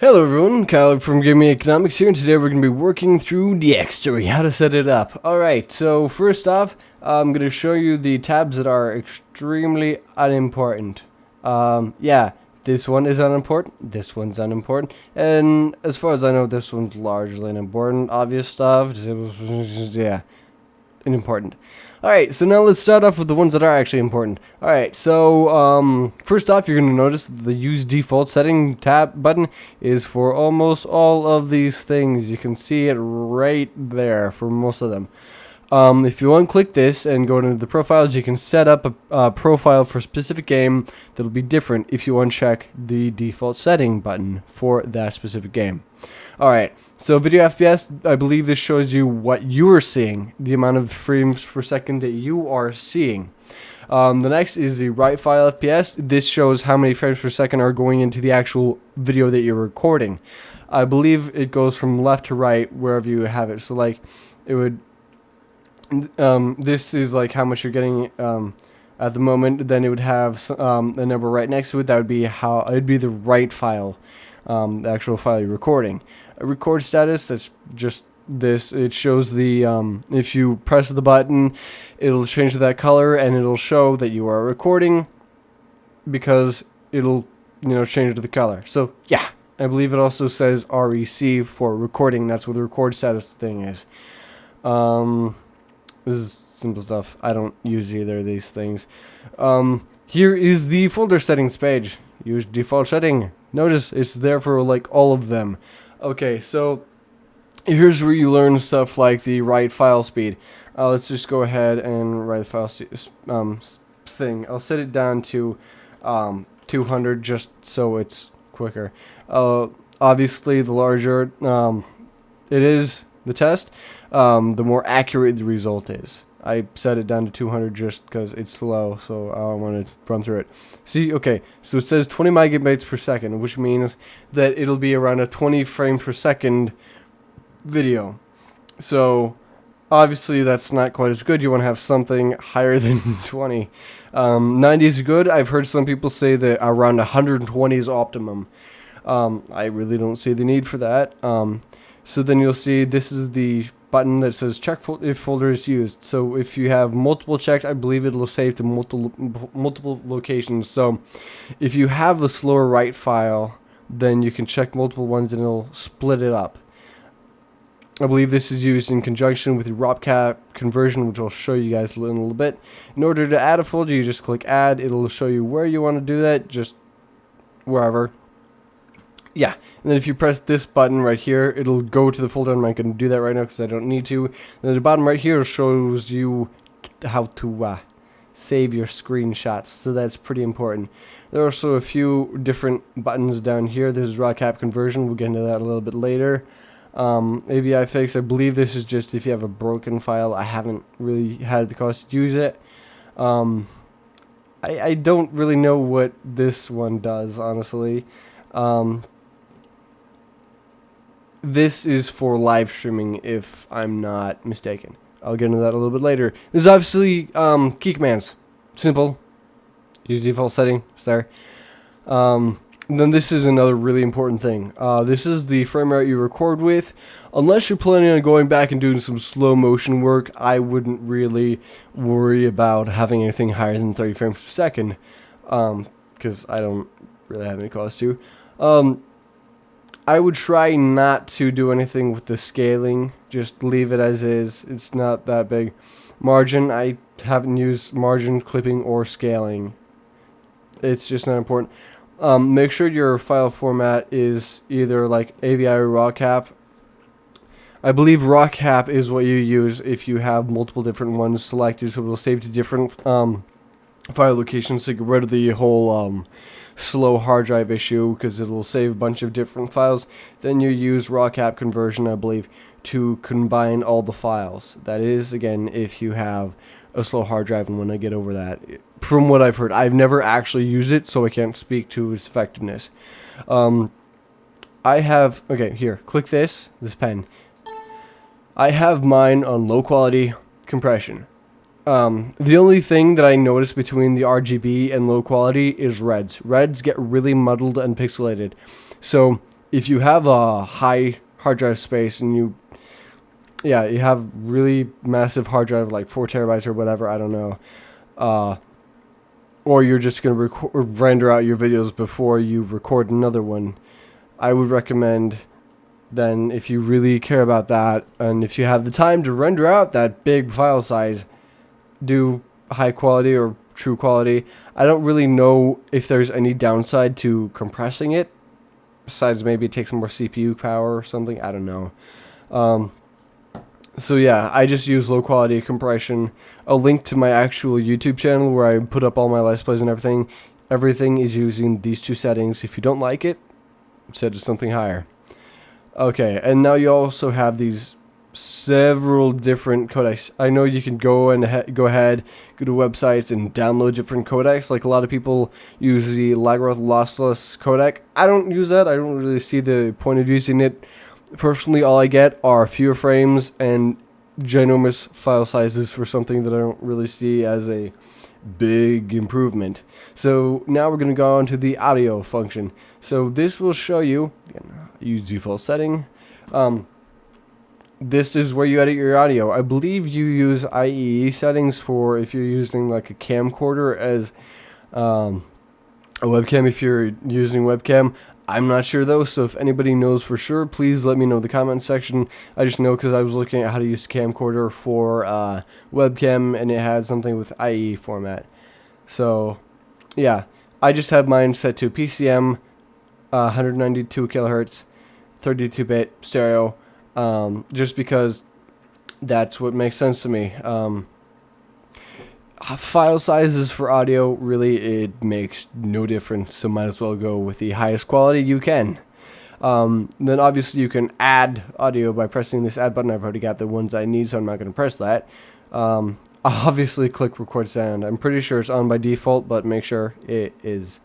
Hello everyone, Kyle from Gaming Economics here, and today we're going to be working through DXtory, how to set it up. Alright, so first off, I'm going to show you the tabs that are extremely unimportant. Yeah, this one is unimportant, this one's unimportant, and as far as I know, this one's largely unimportant. Obvious stuff, yeah, unimportant. Alright, so now let's start off with the ones that are actually important. Alright, so first off, you're going to notice the use default setting tab button is for almost all of these things. You can see it right there for most of them. If you unclick this and go into the profiles, you can set up a profile for a specific game that'll be different if you uncheck the default setting button for that specific game. Alright, so video FPS, I believe this shows you what you are seeing, the amount of frames per second that you are seeing. The next is the write file FPS. This shows how many frames per second are going into the actual video that you're recording. I believe it goes from left to right wherever you have it. So like, it would... this is like how much you're getting at the moment. Then it would have a number right next to it. That would be how it'd be the write file, the actual file you're recording. A record status, that's just this. It shows the if you press the button, it'll change to that color and it'll show that you are recording because it'll change to the color. So yeah, I believe it also says REC for recording. That's what the record status thing is. This is simple stuff. I don't use either of these things. Here is the folder settings page. Use default setting. Notice it's there for like all of them. Okay, so here's where you learn stuff like the write file speed. Let's just go ahead and write the file thing. I'll set it down to 200 just so it's quicker. Obviously, the larger it is, the test, the more accurate the result is. I set it down to 200 just because it's slow, so I don't want to run through it. See, okay, so it says 20 megabytes per second, which means that it'll be around a 20 frame per second video. So, obviously, that's not quite as good. You want to have something higher than 20. 90 is good. I've heard some people say that around 120 is optimum. I really don't see the need for that. So then you'll see this is the button that says check if folder is used. So if you have multiple checks, I believe it'll save to multiple locations. So if you have a slower write file, then you can check multiple ones and it'll split it up. I believe this is used in conjunction with the ROPCAP conversion, which I'll show you guys in a little bit. In order to add a folder, you just click add. It'll show you where you want to do that, just wherever. Yeah, and then if you press this button right here, it'll go to the folder. I'm not going to do that right now because I don't need to. And then the bottom right here shows you how to save your screenshots, so that's pretty important. There are also a few different buttons down here. There's ROPCAP conversion. We'll get into that a little bit later. AVI fix, I believe this is just if you have a broken file. I haven't really had the cost to use it. I don't really know what this one does, honestly. This is for live streaming, if I'm not mistaken. I'll get into that a little bit later. This is obviously key commands. Simple. Use default setting. It's there. Then this is another really important thing. This is the frame rate you record with. Unless you're planning on going back and doing some slow motion work, I wouldn't really worry about having anything higher than 30 frames per second. Because I don't really have any cause to. I would try not to do anything with the scaling. Just leave it as is. It's not that big. Margin, I haven't used margin, clipping, or scaling. It's just not important. Make sure your file format is either like AVI or ROPCAP. I believe ROPCAP is what you use if you have multiple different ones selected, so it'll save to different file locations to get rid of the whole slow hard drive issue, because it'll save a bunch of different files. Then you use ROPCAP conversion, I believe, to combine all the files. That is, again, if you have a slow hard drive and want to get over that. From what I've heard, I've never actually used it, so I can't speak to its effectiveness. I have, okay, here, click this pen. I have mine on low quality compression. The only thing that I notice between the RGB and low quality is reds. Reds get really muddled and pixelated. So if you have a high hard drive space and you have really massive hard drive, like 4 terabytes or whatever, I don't know, or you're just going to render out your videos before you record another one, I would recommend then, if you really care about that, and if you have the time to render out that big file size, do high quality or true quality. I don't really know if there's any downside to compressing it, besides maybe it takes more CPU power or something. I don't know. So yeah, I just use low quality compression. A link to my actual YouTube channel where I put up all my Let's Plays and everything. Everything is using these 2 settings. If you don't like it, set it to something higher. Okay, and now you also have these several different codecs. I know you can go ahead, go to websites and download different codecs. Like a lot of people use the Lagroth lossless codec. I don't use that. I don't really see the point of using it. Personally, all I get are fewer frames and ginormous file sizes for something that I don't really see as a big improvement. So now we're going to go on to the audio function. So this will show you, again, use default setting. This is where you edit your audio. I believe you use IEE settings for if you're using like a camcorder as a webcam, if you're using webcam. I'm not sure though, so if anybody knows for sure, please let me know in the comment section. I just know because I was looking at how to use a camcorder for webcam, and it had something with IE format. So yeah, I just have mine set to PCM, 192 kilohertz, 32-bit stereo, just because that's what makes sense to me. File sizes for audio, really, it makes no difference, so might as well go with the highest quality you can. Then obviously you can add audio by pressing this add button. I've already got the ones I need, so I'm not going to press that. I'll obviously click record sound. I'm pretty sure it's on by default, but make sure it is.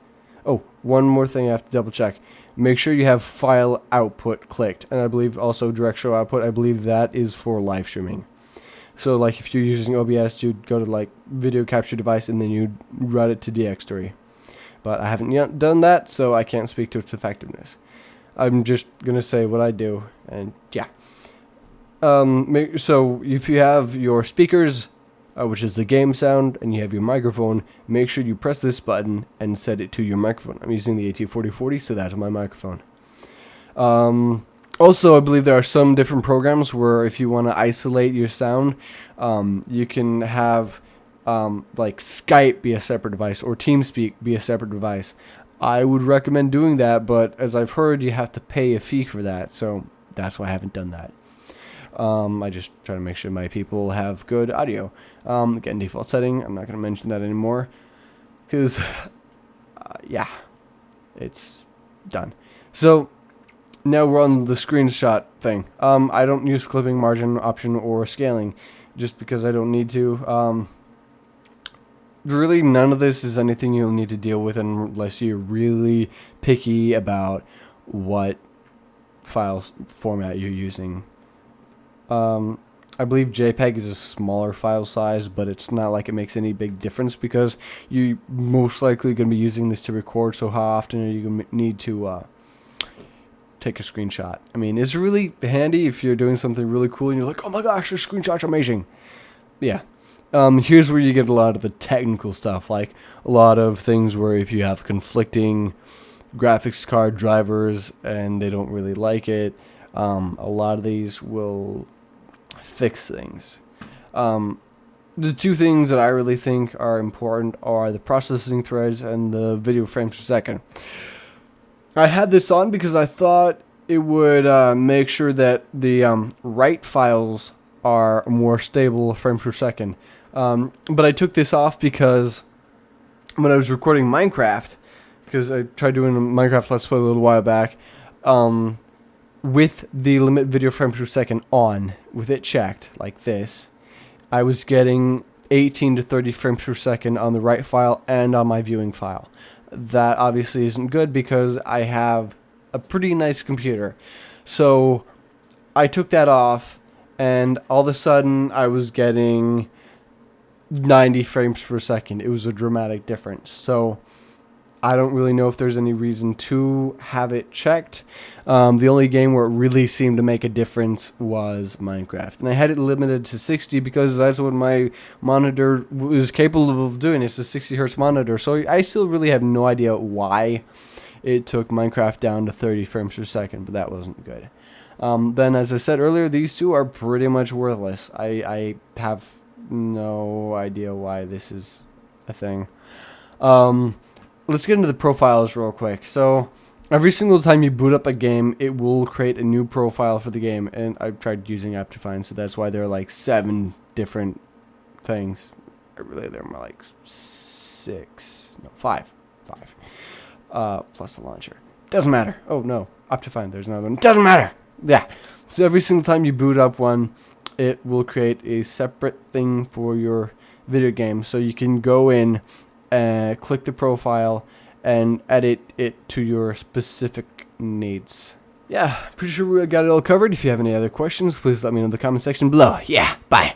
Oh, one more thing I have to double check. Make sure you have file output clicked, and I believe also direct show output. I believe that is for live streaming. So like if you're using OBS, you'd go to like video capture device and then you'd route it to DXtory. But I haven't yet done that, so I can't speak to its effectiveness. I'm just going to say what I do, and yeah. So if you have your speakers, which is the game sound, and you have your microphone, make sure you press this button and set it to your microphone. I'm using the AT4040, so that's my microphone. Also, I believe there are some different programs where if you want to isolate your sound, you can have like Skype be a separate device or TeamSpeak be a separate device. I would recommend doing that, but as I've heard, you have to pay a fee for that, so that's why I haven't done that. I just try to make sure my people have good audio. Again, default setting, I'm not going to mention that anymore, because, yeah, it's done. So now we're on the screenshot thing. I don't use clipping, margin, option, or scaling, just because I don't need to. Really, none of this is anything you'll need to deal with unless you're really picky about what file format you're using. I believe JPEG is a smaller file size, but it's not like it makes any big difference because you're most likely going to be using this to record, so how often are you going to need to take a screenshot? I mean, it's really handy if you're doing something really cool and you're like, oh my gosh, this screenshot's amazing. Yeah. Here's where you get a lot of the technical stuff, like a lot of things where if you have conflicting graphics card drivers and they don't really like it, a lot of these will fix things. The two things that I really think are important are the processing threads and the video frames per second. I had this on because I thought it would make sure that the write files are more stable frames per second. But I took this off because when I was recording Minecraft, because I tried doing a Minecraft Let's Play a little while back, with the limit video frames per second on, with it checked like this, I was getting 18 to 30 frames per second on the write file and on my viewing file. That obviously isn't good because I have a pretty nice computer. So I took that off, and all of a sudden I was getting 90 frames per second. It was a dramatic difference. So I don't really know if there's any reason to have it checked. The only game where it really seemed to make a difference was Minecraft. And I had it limited to 60 because that's what my monitor was capable of doing. It's a 60 hertz monitor. So I still really have no idea why it took Minecraft down to 30 frames per second, but that wasn't good. Then, as I said earlier, these two are pretty much worthless. I have no idea why this is a thing. Let's get into the profiles real quick. So every single time you boot up a game, it will create a new profile for the game. And I've tried using Aptifine, so that's why there are like 7 different things. Really, there are more like 5. Plus the launcher. Doesn't matter. Oh no, Optifine, there's another one. Doesn't matter. Yeah. So every single time you boot up one, it will create a separate thing for your video game. So you can go in and click the profile and edit it to your specific needs. Yeah, pretty sure we got it all covered. If you have any other questions, please let me know in the comment section below. Yeah, bye.